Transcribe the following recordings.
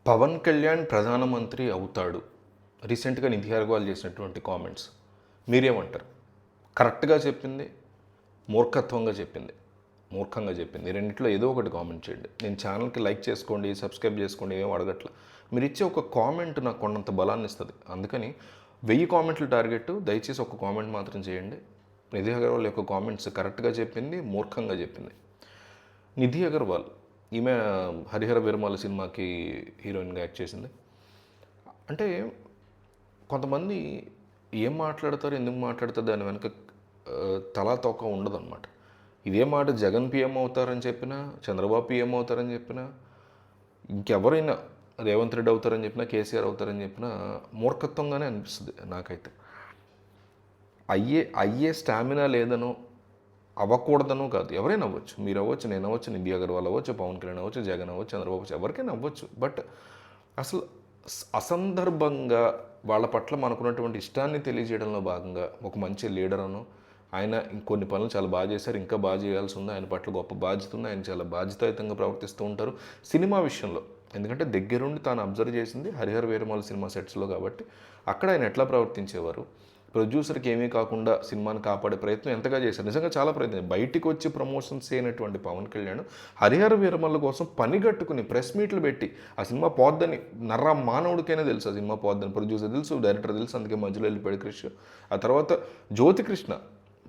పవన్ కళ్యాణ్ ప్రధానమంత్రి అవుతాడు. రీసెంట్‌గా నిధి అగర్వాల్ చేసినటువంటి కామెంట్స్. మీరేమంటారు? కరెక్ట్‌గా చెప్పింది, మూర్ఖత్వంగా చెప్పింది, మూర్ఖంగా చెప్పింది. ఈ రెండిట్లో ఏదో ఒకటి కామెంట్ చేయండి. నేను ఛానల్‌కి లైక్ చేసుకోండి, సబ్స్క్రైబ్ చేసుకోండి ఏం అడగట్ల. మీరిచ్చే ఒక కామెంట్ నాకు కొండంత బలాన్ని ఇస్తది. అందుకని 1000 కామెంట్లు టార్గెట్. దయచేసి ఒక కామెంట్ మాత్రం చేయండి. నిధి అగర్వాల్ యొక్క కామెంట్స్ కరెక్ట్‌గా చెప్పింది, మూర్ఖంగా చెప్పింది. నిధి అగర్వాల్ ఈమె హరిహర వీరమల సినిమాకి హీరోయిన్గా యాక్ట్ చేసింది. అంటే కొంతమంది ఏం మాట్లాడతారు, ఎందుకు మాట్లాడతారు దాని వెనక తలా తోక ఉండదన్నమాట. ఇదే మాట జగన్ పీఎం అవుతారని చెప్పినా, చంద్రబాబు పీఎం అవుతారని చెప్పినా, ఇంకెవరైనా రేవంత్ రెడ్డి అవుతారని చెప్పినా, కేసీఆర్ అవుతారని చెప్పినా మూర్ఖత్వంగానే అనిపిస్తుంది నాకైతే. అయ్యే స్టామినా లేదనో, అవ్వకూడదనో కాదు. ఎవరైనా అవ్వచ్చు. మీరు అవ్వచ్చు, నేను అవ్వచ్చు, నిధి అగర్వాల్ అవ్వచ్చు, పవన్ కళ్యాణ్ అవ్వచ్చు, జగన్ అవ్వచ్చు, చంద్రబాబు అవ్వచ్చు, ఎవరికైనా అవ్వచ్చు. బట్ అసలు అసందర్భంగా వాళ్ళ పట్ల మనకున్నటువంటి ఇష్టాన్ని తెలియజేయడంలో భాగంగా ఒక మంచి లీడర్ అను, ఆయన ఇంకొన్ని పనులు చాలా బాగా చేశారు, ఇంకా బాగా చేయాల్సి ఉంది, ఆయన పట్ల గొప్ప బాధ్యత ఉంది, ఆయన చాలా బాధ్యతాయుతంగా ప్రవర్తిస్తూ ఉంటారు సినిమా విషయంలో. ఎందుకంటే దగ్గరుండి తాను అబ్జర్వ్ చేసింది హరిహర వీరమల సినిమా సెట్స్లో కాబట్టి అక్కడ ఆయన ఎట్లా ప్రవర్తించేవారు, ప్రొడ్యూసర్కి ఏమీ కాకుండా సినిమాని కాపాడే ప్రయత్నం ఎంతగా చేశారు. నిజంగా చాలా ప్రయత్నం. బయటికి వచ్చి ప్రమోషన్స్ చేయనటువంటి పవన్ కళ్యాణ్ హరిహర వీరమల్ల కోసం పనిగట్టుకుని ప్రెస్ మీట్లు పెట్టి ఆ సినిమా పోద్దని మానవుడికైనా తెలుసు, ఆ సినిమా పోద్దని. ప్రొడ్యూసర్ తెలుసు, డైరెక్టర్ తెలుసు, అందుకే మధ్యలో వెళ్ళిపోయాడు క్రిష్. ఆ తర్వాత జ్యోతికృష్ణ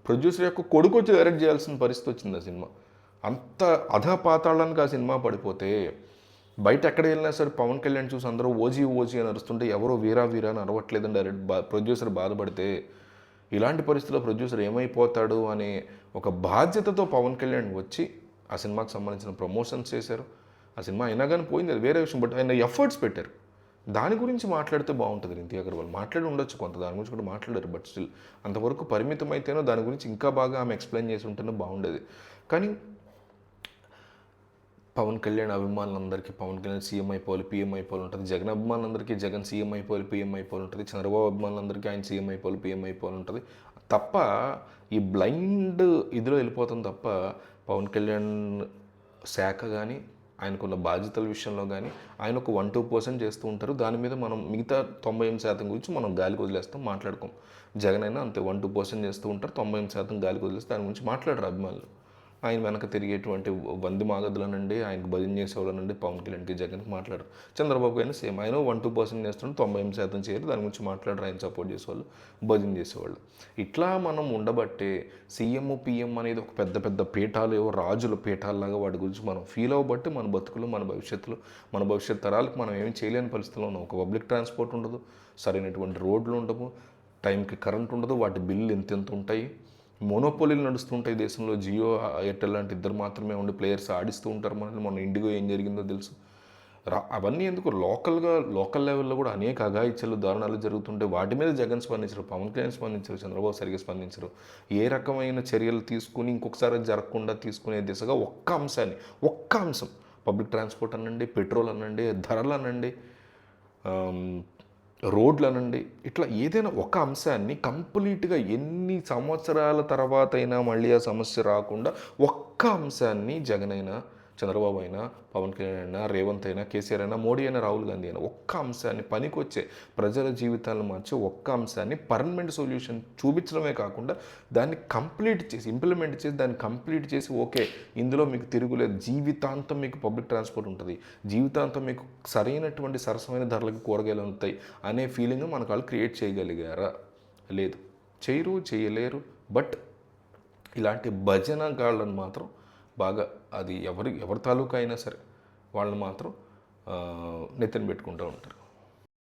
ప్రొడ్యూసర్ యొక్క కొడుకు వచ్చి డైరెక్ట్ చేయాల్సిన పరిస్థితి వచ్చింది ఆ సినిమా. అంత అధపాతాళానికి ఆ సినిమా పడిపోతే బయట ఎక్కడ వెళ్ళినా సరే పవన్ కళ్యాణ్ చూసి అందరూ ఓజీ ఓజీ అని అరుస్తుంటే ఎవరో వీరా వీరా అని అరవట్లేదని డైరెక్ట్ ప్రొడ్యూసర్ బాధపడితే ఇలాంటి పరిస్థితుల్లో ప్రొడ్యూసర్ ఏమైపోతాడు అనే ఒక బాధ్యతతో పవన్ కళ్యాణ్ వచ్చి ఆ సినిమాకి సంబంధించిన ప్రమోషన్స్ చేశారు. ఆ సినిమా అయినా కానీ పోయింది, అది వేరే విషయం. బట్ ఆయన ఎఫర్ట్స్ పెట్టారు. దాని గురించి మాట్లాడితే బాగుంటుంది. నిధి అగర్వాల్ మాట్లాడి ఉండొచ్చు కొంత, దాని గురించి కూడా మాట్లాడారు. బట్ స్టిల్ అంతవరకు పరిమితం అయితేనో దాని గురించి ఇంకా బాగా ఆమె ఎక్స్ప్లెయిన్ చేసి ఉంటేనే బాగుండేది. కానీ పవన్ కళ్యాణ్ అభిమానులందరికీ పవన్ కళ్యాణ్ సీఎం అయిపోవాలి, పీఎం అయిపోవాలి ఉంటుంది. జగన్ అభిమానులందరికీ జగన్ సీఎం అయిపోవాలి, పీఎం అయిపోవాలి ఉంటుంది. చంద్రబాబు అభిమానులందరికీ ఆయన సీఎం అయిపోవాలి, పీఎం అయిపోవాలి ఉంటుంది. తప్ప ఈ బ్లైండ్ ఇదిలో వెళ్ళిపోతుంది తప్ప పవన్ కళ్యాణ్ శాఖ కానీ ఆయనకున్న బాధ్యతల విషయంలో కానీ ఆయన ఒక 1-2% చేస్తూ ఉంటారు. దాని మీద మనం మిగతా 98% గురించి మనం గాలికి వదిలేస్తాం, మాట్లాడుకోం. జగన్ అయినా అంతే 1-2% చేస్తూ ఉంటారు, 98% గాలికి వదిలేస్తే దాని గురించి మాట్లాడరు అభిమానులు. ఆయన వెనక తిరిగేటువంటి వంది మాగదులనండి, ఆయనకు భజన చేసేవాళ్ళనండి పవన్ కళ్యాణ్కి జగన్కి మాట్లాడరు. చంద్రబాబు అయినా సేమ్, ఆయన 1-2% చేస్తుంటే 98% చేయరు, దాని గురించి మాట్లాడరు. ఆయన సపోర్ట్ చేసేవాళ్ళు, భజన చేసేవాళ్ళు. ఇట్లా మనం ఉండబట్టే సీఎం పిఎం అనేది ఒక పెద్ద పెద్ద పీఠాలు, ఏవో రాజుల పీఠాలలాగా వాటి గురించి మనం ఫీల్ అవ్వబట్టి మన బతుకులు, మన భవిష్యత్తులో, మన భవిష్యత్ తరాలకు మనం ఏమి చేయలేని పరిస్థితిలో ఉన్నాం. ఒక పబ్లిక్ ట్రాన్స్పోర్ట్ ఉండదు, సరైనటువంటి రోడ్లు ఉండవు, టైంకి కరెంట్ ఉండదు, వాటి బిల్లు ఎంతెంత ఉంటాయి, మోనోపోలీలు నడుస్తుంటాయి దేశంలో. జియో ఎయిర్టెల్ లాంటి ఇద్దరు మాత్రమే ఉండి ప్లేయర్స్ ఆడిస్తూ ఉంటారు. మనల్ని మన ఇండిగో ఏం జరిగిందో తెలుసు. అవన్నీ ఎందుకు లోకల్ లెవెల్లో కూడా అనేక అఘాయిత్యాలు, దారుణాలు జరుగుతుంటే వాటి మీద జగన్ స్పందించరు, పవన్ కళ్యాణ్ స్పందించరు, చంద్రబాబు సరిగ్గా స్పందించరు. ఏ రకమైన చర్యలు తీసుకుని ఇంకొకసారి జరగకుండా తీసుకునే దిశగా ఒక్క అంశం పబ్లిక్ ట్రాన్స్పోర్ట్ అనండి, పెట్రోల్ అనండి, ధరలు అనండి, రోడ్లు అనండి, ఇట్లా ఏదైనా ఒక అంశాన్ని కంప్లీట్గా ఎన్ని సంవత్సరాల తర్వాత అయినా మళ్ళీ ఆ సమస్య రాకుండా ఒక్క అంశాన్ని జగన్ అయినా, చంద్రబాబు అయినా, పవన్ కళ్యాణ్ అయినా, రేవంత్ అయినా, కేసీఆర్ అయినా, మోడీ అయినా, రాహుల్ గాంధీ అయినా ఒక్క అంశాన్ని పనికొచ్చే ప్రజల జీవితాలను మార్చే ఒక్క అంశాన్ని పర్మనెంట్ సొల్యూషన్ చూపించడమే కాకుండా దాన్ని ఇంప్లిమెంట్ చేసి దాన్ని కంప్లీట్ చేసి ఓకే ఇందులో మీకు తిరుగులేదు, జీవితాంతం మీకు పబ్లిక్ ట్రాన్స్పోర్ట్ ఉంటుంది, జీవితాంతం మీకు సరైనటువంటి సరసమైన ధరలకు కూరగాయలు ఉంటాయి అనే ఫీలింగ్ మనకు వాళ్ళు క్రియేట్ చేయగలిగారా? లేదు, చేయలేరు. బట్ ఇలాంటి భజన గాళ్ళని మాత్రం బాగా, అది ఎవరి తాలూకా అయినా సరే వాళ్ళని మాత్రం నెత్తిన పెట్టుకుంటూ ఉంటారు.